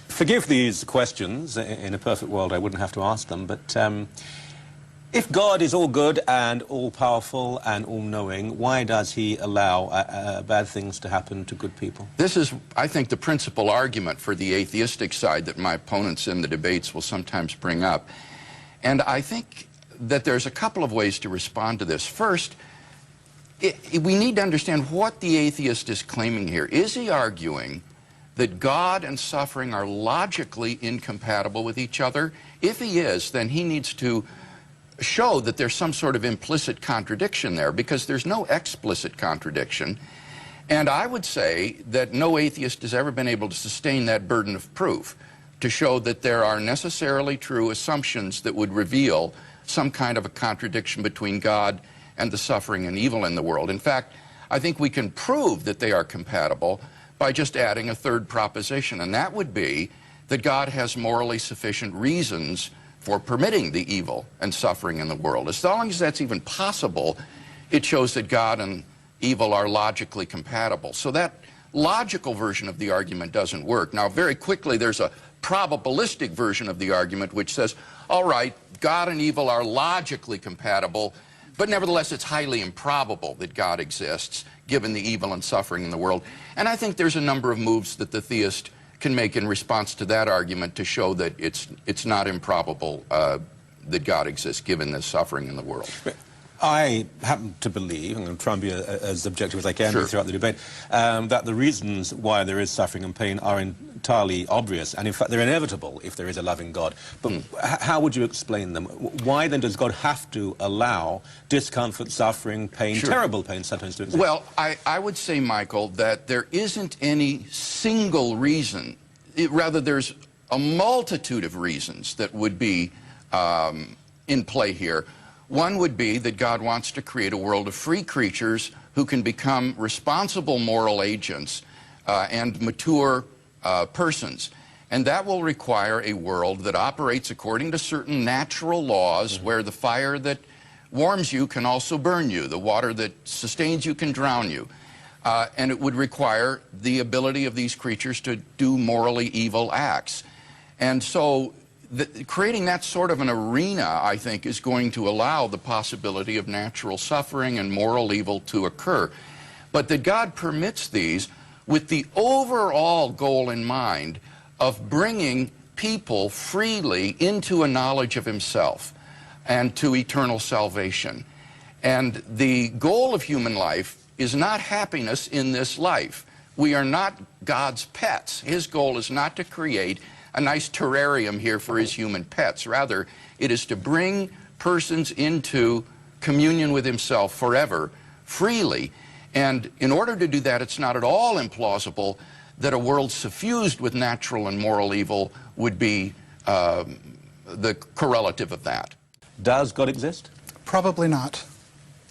Forgive these questions. In a perfect world, I wouldn't have to ask them, but if God is all good and all-powerful and all-knowing, why does he allow bad things to happen to good people? This is, I think, the principal argument for the atheistic side that my opponents in the debates will sometimes bring up. And I think that there's a couple of ways to respond to this. First, we need to understand what the atheist is claiming here. Is he arguing that God and suffering are logically incompatible with each other? If he is, then he needs to show that there's some sort of implicit contradiction there, because there's no explicit contradiction. And I would say that no atheist has ever been able to sustain that burden of proof, to show that there are necessarily true assumptions that would reveal some kind of a contradiction between God and the suffering and evil in the world. In fact, I think we can prove that they are compatible by just adding a third proposition, and that would be that God has morally sufficient reasons for permitting the evil and suffering in the world. As long as that's even possible, it shows that God and evil are logically compatible. So that logical version of the argument doesn't work. Now, very quickly, there's a probabilistic version of the argument which says, all right, God and evil are logically compatible, but nevertheless, it's highly improbable that God exists, given the evil and suffering in the world. And I think there's a number of moves that the theist can make in response to that argument to show that it's not improbable that God exists, given the suffering in the world. I happen to believe, I'm going to try and be as objective as I can Sure. throughout the debate, that the reasons why there is suffering and pain are entirely obvious, and in fact they're inevitable if there is a loving God. But how would you explain them? Why then does God have to allow discomfort, suffering, pain, Sure. terrible pain sometimes to exist? Well, I would say, Michael, that there isn't any single reason. Rather, there's a multitude of reasons that would be in play here. One would be that God wants to create a world of free creatures who can become responsible moral agents and mature persons. And that will require a world that operates according to certain natural laws, where the fire that warms you can also burn you, the water that sustains you can drown you. And it would require the ability of these creatures to do morally evil acts. And so creating that sort of an arena, I think, is going to allow the possibility of natural suffering and moral evil to occur. But that God permits these with the overall goal in mind of bringing people freely into a knowledge of himself and to eternal salvation. And the goal of human life is not happiness in this life. We are not God's pets. His goal is not to create a nice terrarium here for his human pets. Rather, it is to bring persons into communion with himself forever, freely. And in order to do that, it's not at all implausible that a world suffused with natural and moral evil would be the correlative of that. Does God exist? Probably not.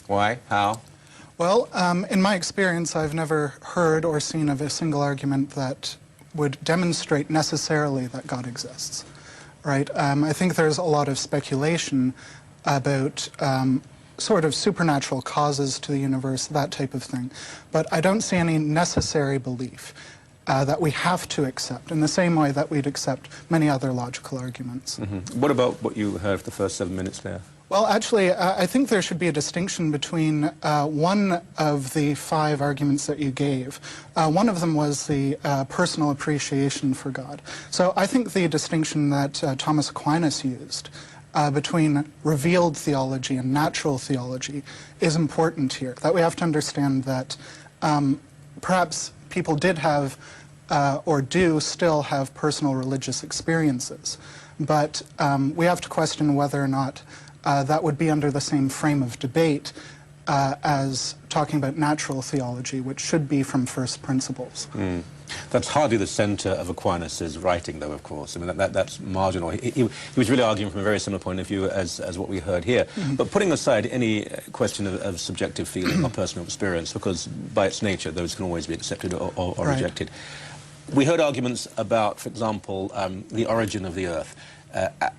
Why? How? Well, in my experience, I've never heard or seen of a single argument that would demonstrate necessarily that God exists, right? I think there's a lot of speculation about sort of supernatural causes to the universe, that type of thing. But I don't see any necessary belief that we have to accept in the same way that we'd accept many other logical arguments. What about what you heard for the first 7 minutes there? Well, actually, I think there should be a distinction between one of the 5 arguments that you gave. One of them was the personal appreciation for God. So I think the distinction that Thomas Aquinas used between revealed theology and natural theology is important here. That we have to understand that perhaps people did have or do still have personal religious experiences, but we have to question whether or not that would be under the same frame of debate as talking about natural theology, which should be from first principles. That's hardly the center of Aquinas' writing, though, of course. I mean, that's marginal. He was really arguing from a very similar point of view as what we heard here. But putting aside any question of subjective feeling or personal experience, because by its nature, those can always be accepted or rejected. We heard arguments about, for example, the origin of the Earth.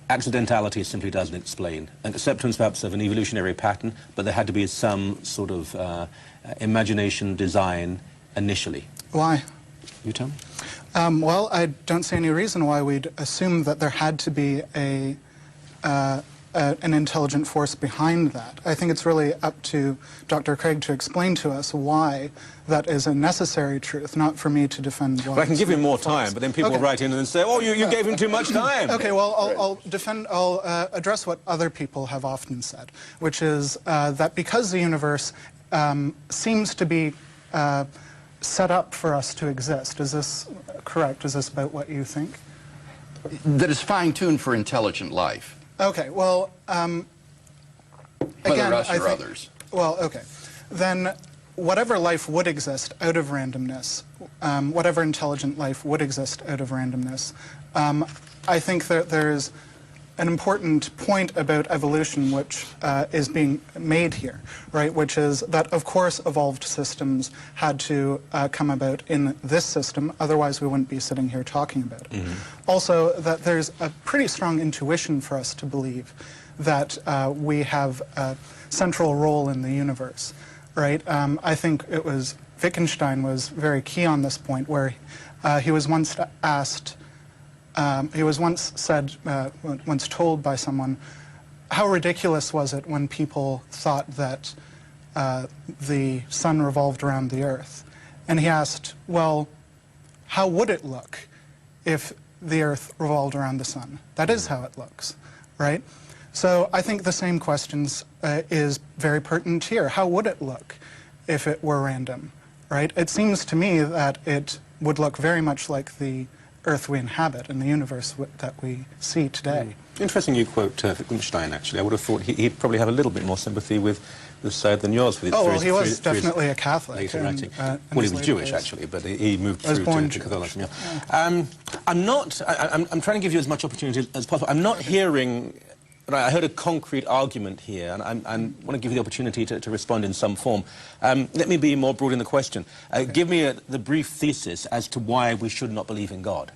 Accidentality simply doesn't explain. An acceptance, perhaps, of an evolutionary pattern, but there had to be some sort of imagination, design, initially. Why? You tell me. Well, I don't see any reason why we'd assume that there had to be an intelligent force behind that. I think it's really up to Dr. Craig to explain to us why that is a necessary truth, not for me to defend why. Well, I can give him more time, but then people will write in and say, oh, you gave him too much time. Okay, well, I'll address what other people have often said, which is that because the universe seems to be set up for us to exist. Is this correct? Is this about what you think? That is fine-tuned for intelligent life. Okay, well, again, whether us or others. Well, okay. Then whatever life would exist out of randomness, whatever intelligent life would exist out of randomness, I think that there's an important point about evolution which is being made here, right? Which is that, of course, evolved systems had to come about in this system, otherwise we wouldn't be sitting here talking about it. Also, that there's a pretty strong intuition for us to believe that we have a central role in the universe, right? I think it was Wittgenstein was very key on this point, where he was once asked, he was once told by someone, how ridiculous was it when people thought that the sun revolved around the earth? And he asked, well, how would it look if the earth revolved around the sun? That is how it looks, right? So I think the same questions is very pertinent here. How would it look if it were random, right? It seems to me that it would look very much like the Earth we inhabit and the universe that we see today. Interesting you quote Wittgenstein, actually. I would have thought he'd probably have a little bit more sympathy with this side than yours. Oh, well, he was definitely a Catholic. Well, he was Jewish, actually, but he moved through to Catholicism. Yeah. I'm trying to give you as much opportunity as possible. I'm not hearing... I heard a concrete argument here, and I want to give you the opportunity to respond in some form. Let me be more broad in the question. Give me the brief thesis as to why we should not believe in God.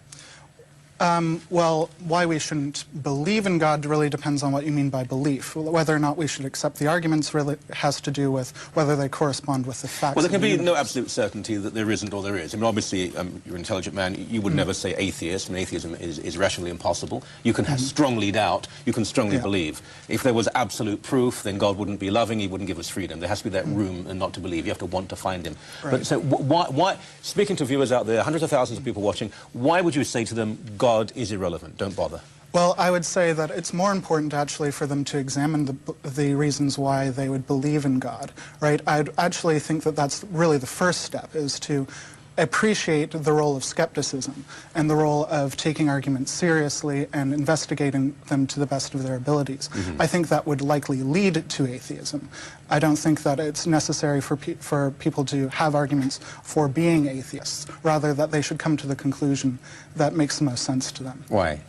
Well, why we shouldn't believe in God really depends on what you mean by belief. Whether or not we should accept the arguments really has to do with whether they correspond with the facts. Well, there can be no absolute certainty that there isn't or there is. I mean, obviously, you're an intelligent man. You would never say atheist. I mean, atheism is rationally impossible. You can strongly doubt. You can strongly believe. If there was absolute proof, then God wouldn't be loving. He wouldn't give us freedom. There has to be that room and not to believe. You have to want to find him. Right. But so why, speaking to viewers out there, hundreds of thousands of people watching, why would you say to them, God is irrelevant, don't bother? Well, I would say that it's more important actually for them to examine the reasons why they would believe in God, right? I'd actually think that that's really the first step, is to appreciate the role of skepticism and the role of taking arguments seriously and investigating them to the best of their abilities. I think that would likely lead to atheism. I don't think that it's necessary for people to have arguments for being atheists, rather that they should come to the conclusion that makes the most sense to them. Why?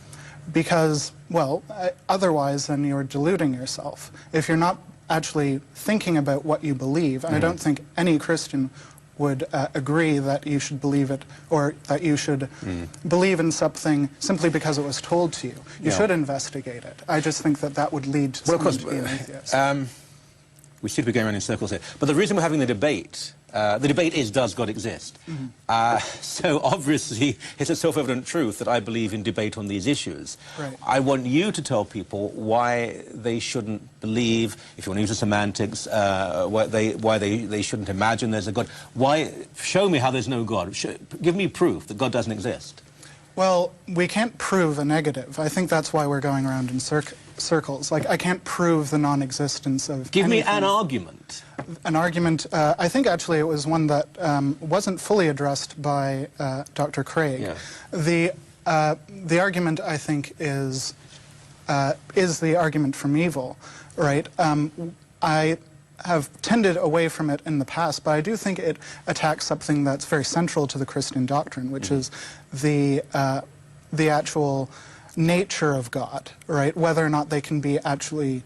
Because, well, otherwise then you're deluding yourself. If you're not actually thinking about what you believe, and I don't think any Christian would agree that you should believe it, or that you should believe in something simply because it was told to you. You should investigate it. I just think that that would lead to someone to be an atheist. We seem to be going around in circles here. But the reason we're having the debate is, does God exist? So obviously, it's a self-evident truth that I believe in debate on these issues. Right. I want you to tell people why they shouldn't believe, if you want to use the semantics, why they shouldn't imagine there's a God. Why? Show me how there's no God. Give me proof that God doesn't exist. Well, we can't prove a negative. I think that's why we're going around in circles. Like, I can't prove the non-existence of Give anything. me an argument. An argument, I think actually it was one that wasn't fully addressed by Dr. Craig. Yeah. The argument, I think, is the argument from evil, right? I have tended away from it in the past, but I do think it attacks something that's very central to the Christian doctrine, which is the actual nature of God, right? Whether or not they can be actually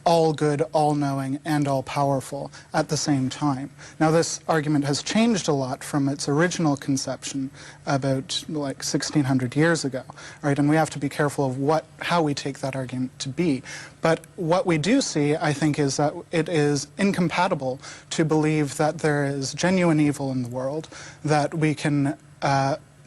all good, all-knowing, and all-powerful at the same time. Now, this argument has changed a lot from its original conception about, like, 1,600 years ago, right? And we have to be careful of how we take that argument to be. But what we do see, I think, is that it is incompatible to believe that there is genuine evil in the world, that we can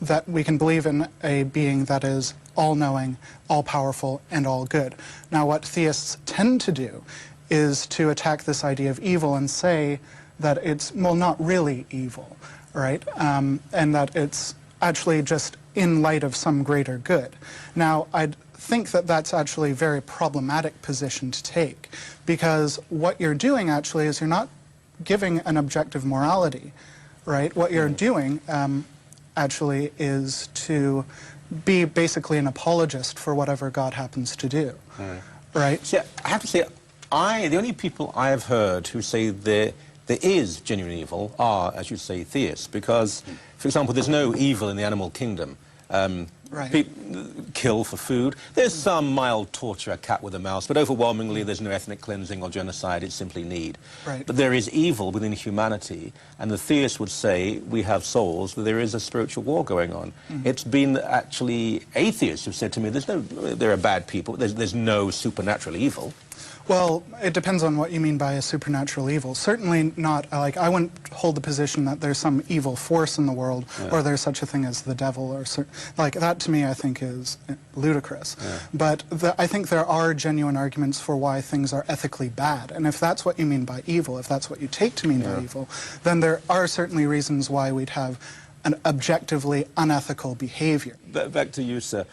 that we can believe in a being that is all-knowing, all-powerful, and all-good. Now, what theists tend to do is to attack this idea of evil and say that it's, well, not really evil, right? And that it's actually just in light of some greater good. Now, I think that that's actually a very problematic position to take, because what you're doing actually is you're not giving an objective morality, right? What you're doing actually is to be basically an apologist for whatever God happens to do, right? See, I have to say, the only people I have heard who say there is genuine evil are, as you say, theists, because, for example, there's no evil in the animal kingdom. Right. People kill for food. There's some mild torture, a cat with a mouse, but overwhelmingly there's no ethnic cleansing or genocide, it's simply need. Right. But there is evil within humanity, and the theist would say we have souls, that there is a spiritual war going on. It's been actually atheists who've said to me, there are bad people, there's no supernatural evil. Well, it depends on what you mean by a supernatural evil. Certainly not, like, I wouldn't hold the position that there's some evil force in the world, or there's such a thing as the devil, or like, that to me I think is ludicrous. But I think there are genuine arguments for why things are ethically bad, and if that's what you mean by evil, if that's what you take to mean by evil, then there are certainly reasons why we'd have an objectively unethical behavior. Back to you, sir.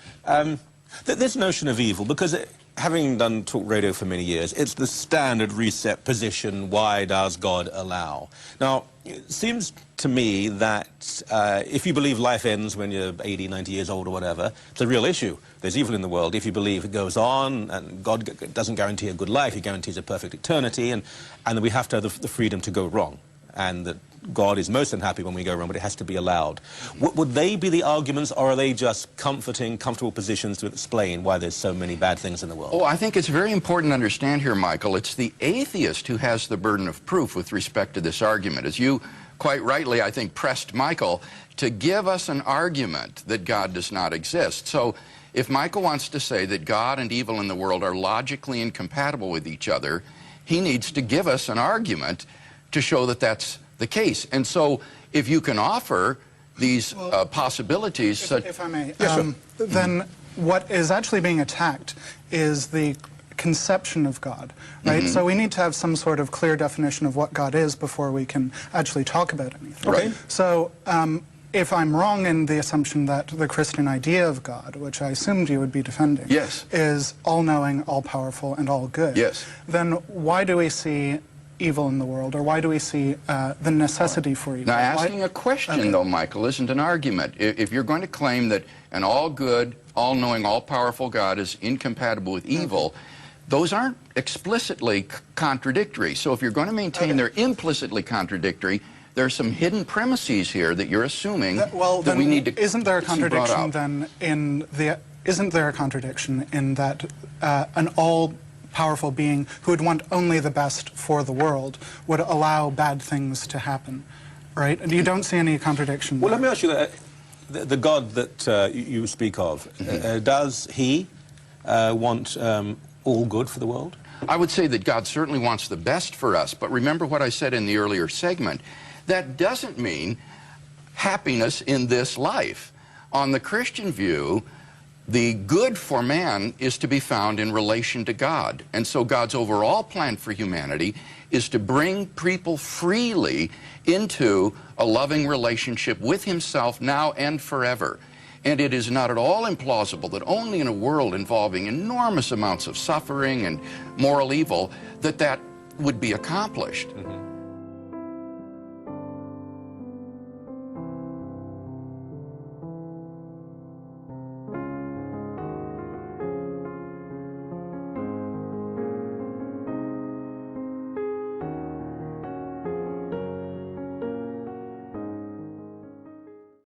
This notion of evil, because having done talk radio for many years, it's the standard reset position, why does God allow? Now, it seems to me that if you believe life ends when you're 80, 90 years old or whatever, it's a real issue. There's evil in the world. If you believe it goes on, and God doesn't guarantee a good life, he guarantees a perfect eternity, and that we have to have the freedom to go wrong, and that God is most unhappy when we go wrong, but it has to be allowed. Would they be the arguments, or are they just comfortable positions to explain why there's so many bad things in the world? Oh, I think it's very important to understand here, Michael, it's the atheist who has the burden of proof with respect to this argument. As you quite rightly, I think, pressed Michael to give us an argument that God does not exist. So if Michael wants to say that God and evil in the world are logically incompatible with each other, he needs to give us an argument to show that that's the case. And so if you can offer these possibilities such... If I may, then what is actually being attacked is the conception of God, right? So we need to have some sort of clear definition of what God is before we can actually talk about anything. Right. So if I'm wrong in the assumption that the Christian idea of God, which I assumed you would be defending, is all-knowing, all-powerful, and all-good, then why do we see evil in the world, or why do we see the necessity for evil? Now, asking a question, though, Michael, isn't an argument. If you're going to claim that an all-good, all-knowing, all-powerful God is incompatible with evil, those aren't explicitly contradictory. So if you're going to maintain they're implicitly contradictory, there are some hidden premises here that you're assuming that we need to isn't there a contradiction then in the... Isn't there a contradiction in that an all-powerful being who would want only the best for the world would allow bad things to happen, right? And you don't see any contradiction there. Well, let me ask you that. The God that you speak of, does he want all good for the world? I would say that God certainly wants the best for us, but remember what I said in the earlier segment. That doesn't mean happiness in this life. On the Christian view, the good for man is to be found in relation to God. And so God's overall plan for humanity is to bring people freely into a loving relationship with himself now and forever. And it is not at all implausible that only in a world involving enormous amounts of suffering and moral evil that would be accomplished.